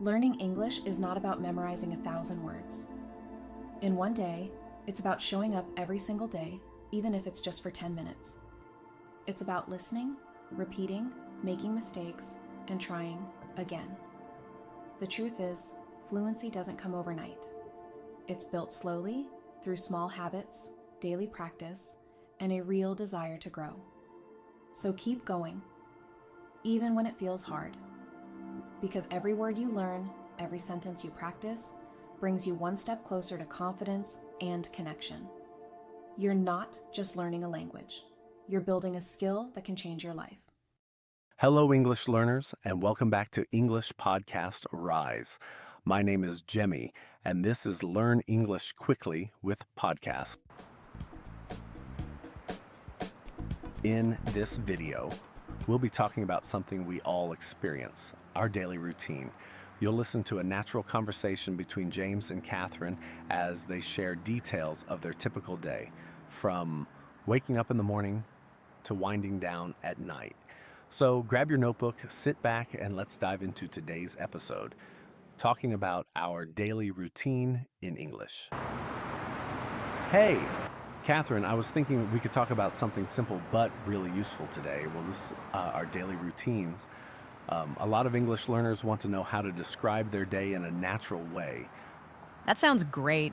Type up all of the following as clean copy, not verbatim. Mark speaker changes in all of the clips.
Speaker 1: Learning English is not about memorizing 1,000 words. In one day, it's about showing up every single day, even if it's just for 10 minutes. It's about listening, repeating, making mistakes, and trying again. The truth is, fluency doesn't come overnight. It's built slowly through small habits, daily practice, and a real desire to grow. So keep going, even when it feels hard. Because every word you learn, every sentence you practice, brings you one step closer to confidence and connection. You're not just learning a language. You're building a skill that can change your life.
Speaker 2: Hello, English learners, and welcome back to English Podcast Rise. My name is Jemmy, and this is Learn English Quickly with Podcast. In this video, we'll be talking about something we all experience, our daily routine. You'll listen to a natural conversation between James and Catherine as they share details of their typical day, from waking up in the morning to winding down at night. So grab your notebook, sit back, and let's dive into today's episode, talking about our daily routine in English. Hey, Catherine, I was thinking we could talk about something simple but really useful today. Our daily routines. A lot of English learners want to know how to describe their day in a natural way.
Speaker 3: That sounds great.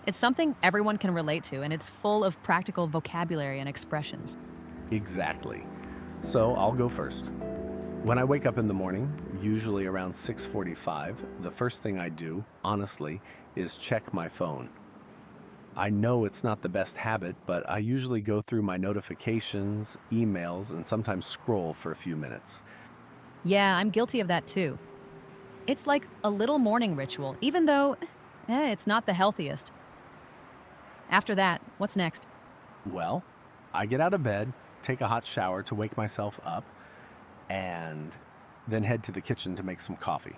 Speaker 3: It's something everyone can relate to, and it's full of practical vocabulary and expressions.
Speaker 2: Exactly. So I'll go first. When I wake up in the morning, usually around 6:45, the first thing I do, honestly, is check my phone. I know it's not the best habit, but I usually go through my notifications, emails, and sometimes scroll for a few minutes.
Speaker 3: Yeah, I'm guilty of that too. It's like a little morning ritual, even though it's not the healthiest. After that, what's next?
Speaker 2: Well, I get out of bed, take a hot shower to wake myself up, and then head to the kitchen to make some coffee.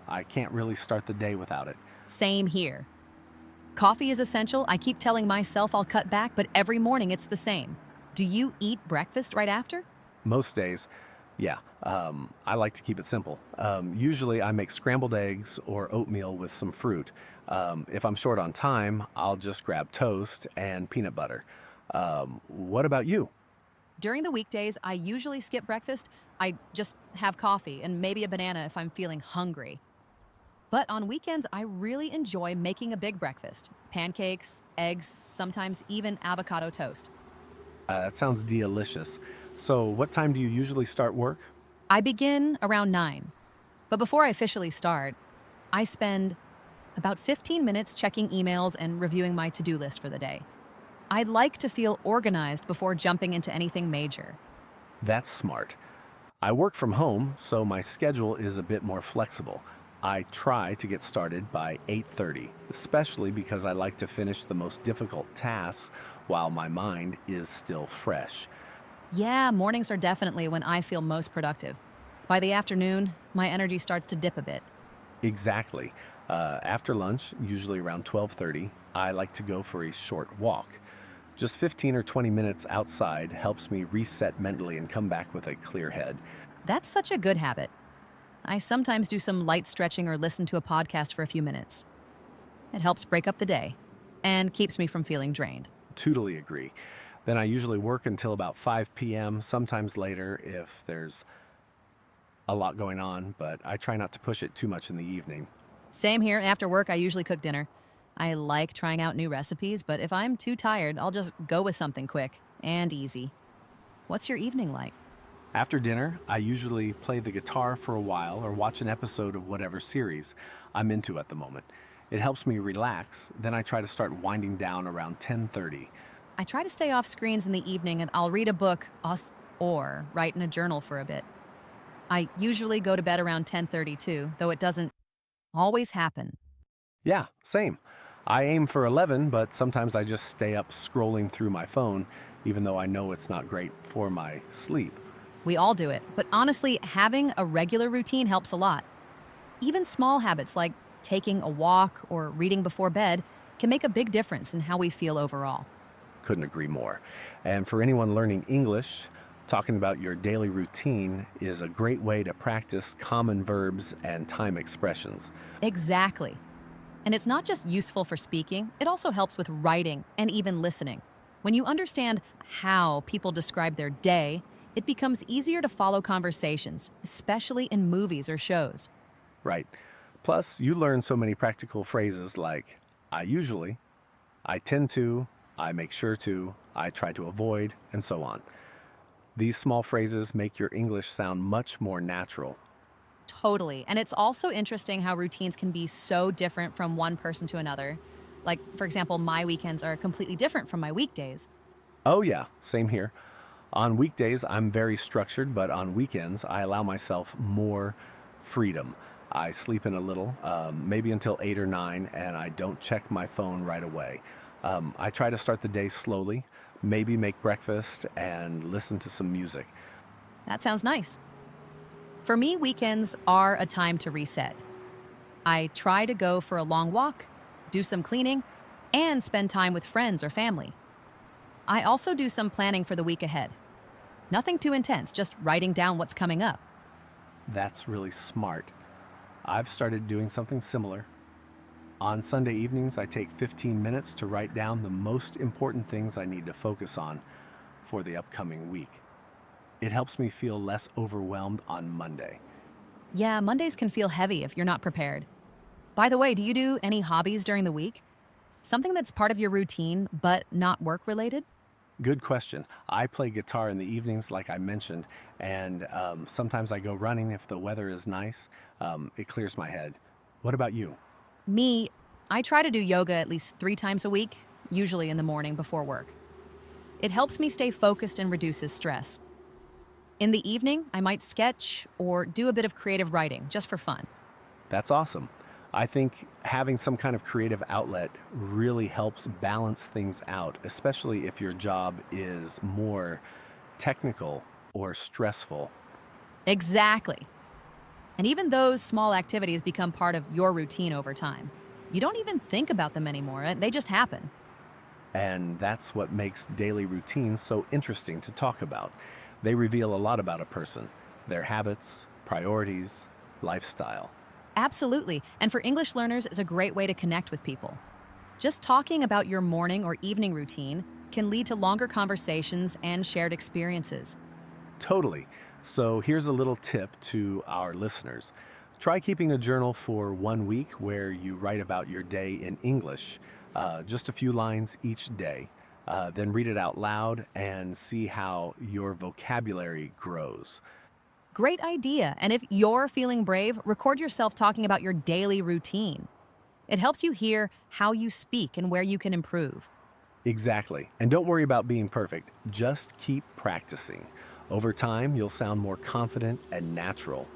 Speaker 2: I can't really start the day without it.
Speaker 3: Same here. Coffee is essential. I keep telling myself I'll cut back, but every morning it's the same. Do you eat breakfast right after?
Speaker 2: Most days, yeah. I like to keep it simple. Usually I make scrambled eggs or oatmeal with some fruit. If I'm short on time, I'll just grab toast and peanut butter. What about you?
Speaker 3: During the weekdays, I usually skip breakfast. I just have coffee and maybe a banana if I'm feeling hungry. But on weekends, I really enjoy making a big breakfast. Pancakes, eggs, sometimes even avocado toast.
Speaker 2: That sounds delicious. So what time do you usually start work?
Speaker 3: I begin around 9. But before I officially start, I spend about 15 minutes checking emails and reviewing my to-do list for the day. I'd like to feel organized before jumping into anything major.
Speaker 2: That's smart. I work from home, so my schedule is a bit more flexible. I try to get started by 8:30, especially because I like to finish the most difficult tasks while my mind is still fresh.
Speaker 3: Yeah, mornings are definitely when I feel most productive. By the afternoon, my energy starts to dip a bit.
Speaker 2: Exactly. After lunch, usually around 12:30, I like to go for a short walk. Just 15 or 20 minutes outside helps me reset mentally and come back with a clear head.
Speaker 3: That's such a good habit. I sometimes do some light stretching or listen to a podcast for a few minutes. It helps break up the day and keeps me from feeling drained.
Speaker 2: Totally agree. Then I usually work until about 5 p.m., sometimes later if there's a lot going on, but I try not to push it too much in the evening.
Speaker 3: Same here. After work, I usually cook dinner. I like trying out new recipes, but if I'm too tired, I'll just go with something quick and easy. What's your evening like?
Speaker 2: After dinner, I usually play the guitar for a while or watch an episode of whatever series I'm into at the moment. It helps me relax. Then I try to start winding down around 10:30.
Speaker 3: I try to stay off screens in the evening and I'll read a book or write in a journal for a bit. I usually go to bed around 10:30 too, though it doesn't always happen.
Speaker 2: Yeah, same. I aim for 11, but sometimes I just stay up scrolling through my phone, even though I know it's not great for my sleep.
Speaker 3: We all do it, but honestly, having a regular routine helps a lot. Even small habits like taking a walk or reading before bed can make a big difference in how we feel overall.
Speaker 2: Couldn't agree more. And for anyone learning English, Talking about your daily routine is a great way to practice common verbs and time expressions.
Speaker 3: Exactly. And it's not just useful for speaking, it also helps with writing and even listening. When you understand how people describe their day, it becomes easier to follow conversations, especially in movies or shows.
Speaker 2: Right. Plus, you learn so many practical phrases like I usually, I tend to, I make sure to, I try to avoid, and so on. These small phrases make your English sound much more natural.
Speaker 3: Totally. And it's also interesting how routines can be so different from one person to another. Like, for example, my weekends are completely different from my weekdays.
Speaker 2: Oh, yeah, same here. On weekdays, I'm very structured, but on weekends, I allow myself more freedom. I sleep in a little, maybe until 8 or 9, and I don't check my phone right away. I try to start the day slowly, maybe make breakfast and listen to some music.
Speaker 3: That sounds nice. For me, weekends are a time to reset. I try to go for a long walk, do some cleaning, and spend time with friends or family. I also do some planning for the week ahead. Nothing too intense, just writing down what's coming up.
Speaker 2: That's really smart. I've started doing something similar. On Sunday evenings, I take 15 minutes to write down the most important things I need to focus on for the upcoming week. It helps me feel less overwhelmed on Monday.
Speaker 3: Yeah, Mondays can feel heavy if you're not prepared. By the way, do you do any hobbies during the week? Something that's part of your routine, but not work-related?
Speaker 2: Good question. I play guitar in the evenings, like I mentioned, and sometimes I go running if the weather is nice. It clears my head. What about you?
Speaker 3: Me, I try to do yoga at least 3 times a week, usually in the morning before work. It helps me stay focused and reduces stress. In the evening, I might sketch or do a bit of creative writing, just for fun.
Speaker 2: That's awesome. I think having some kind of creative outlet really helps balance things out, especially if your job is more technical or stressful.
Speaker 3: Exactly. And even those small activities become part of your routine over time. You don't even think about them anymore, they just happen.
Speaker 2: And that's what makes daily routines so interesting to talk about. They reveal a lot about a person, their habits, priorities, lifestyle.
Speaker 3: Absolutely. And for English learners, it's a great way to connect with people. Just talking about your morning or evening routine can lead to longer conversations and shared experiences.
Speaker 2: Totally. So here's a little tip to our listeners. Try keeping a journal for 1 week where you write about your day in English, just a few lines each day. Then read it out loud and see how your vocabulary grows.
Speaker 3: Great idea. And if you're feeling brave, record yourself talking about your daily routine. It helps you hear how you speak and where you can improve.
Speaker 2: Exactly. And don't worry about being perfect. Just keep practicing. Over time, you'll sound more confident and natural.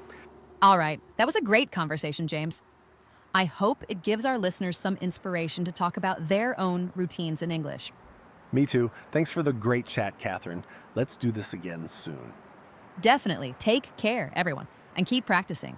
Speaker 3: All right, that was a great conversation, James. I hope it gives our listeners some inspiration to talk about their own routines in English.
Speaker 2: Me too. Thanks for the great chat, Catherine. Let's do this again soon.
Speaker 3: Definitely. Take care, everyone, and keep practicing.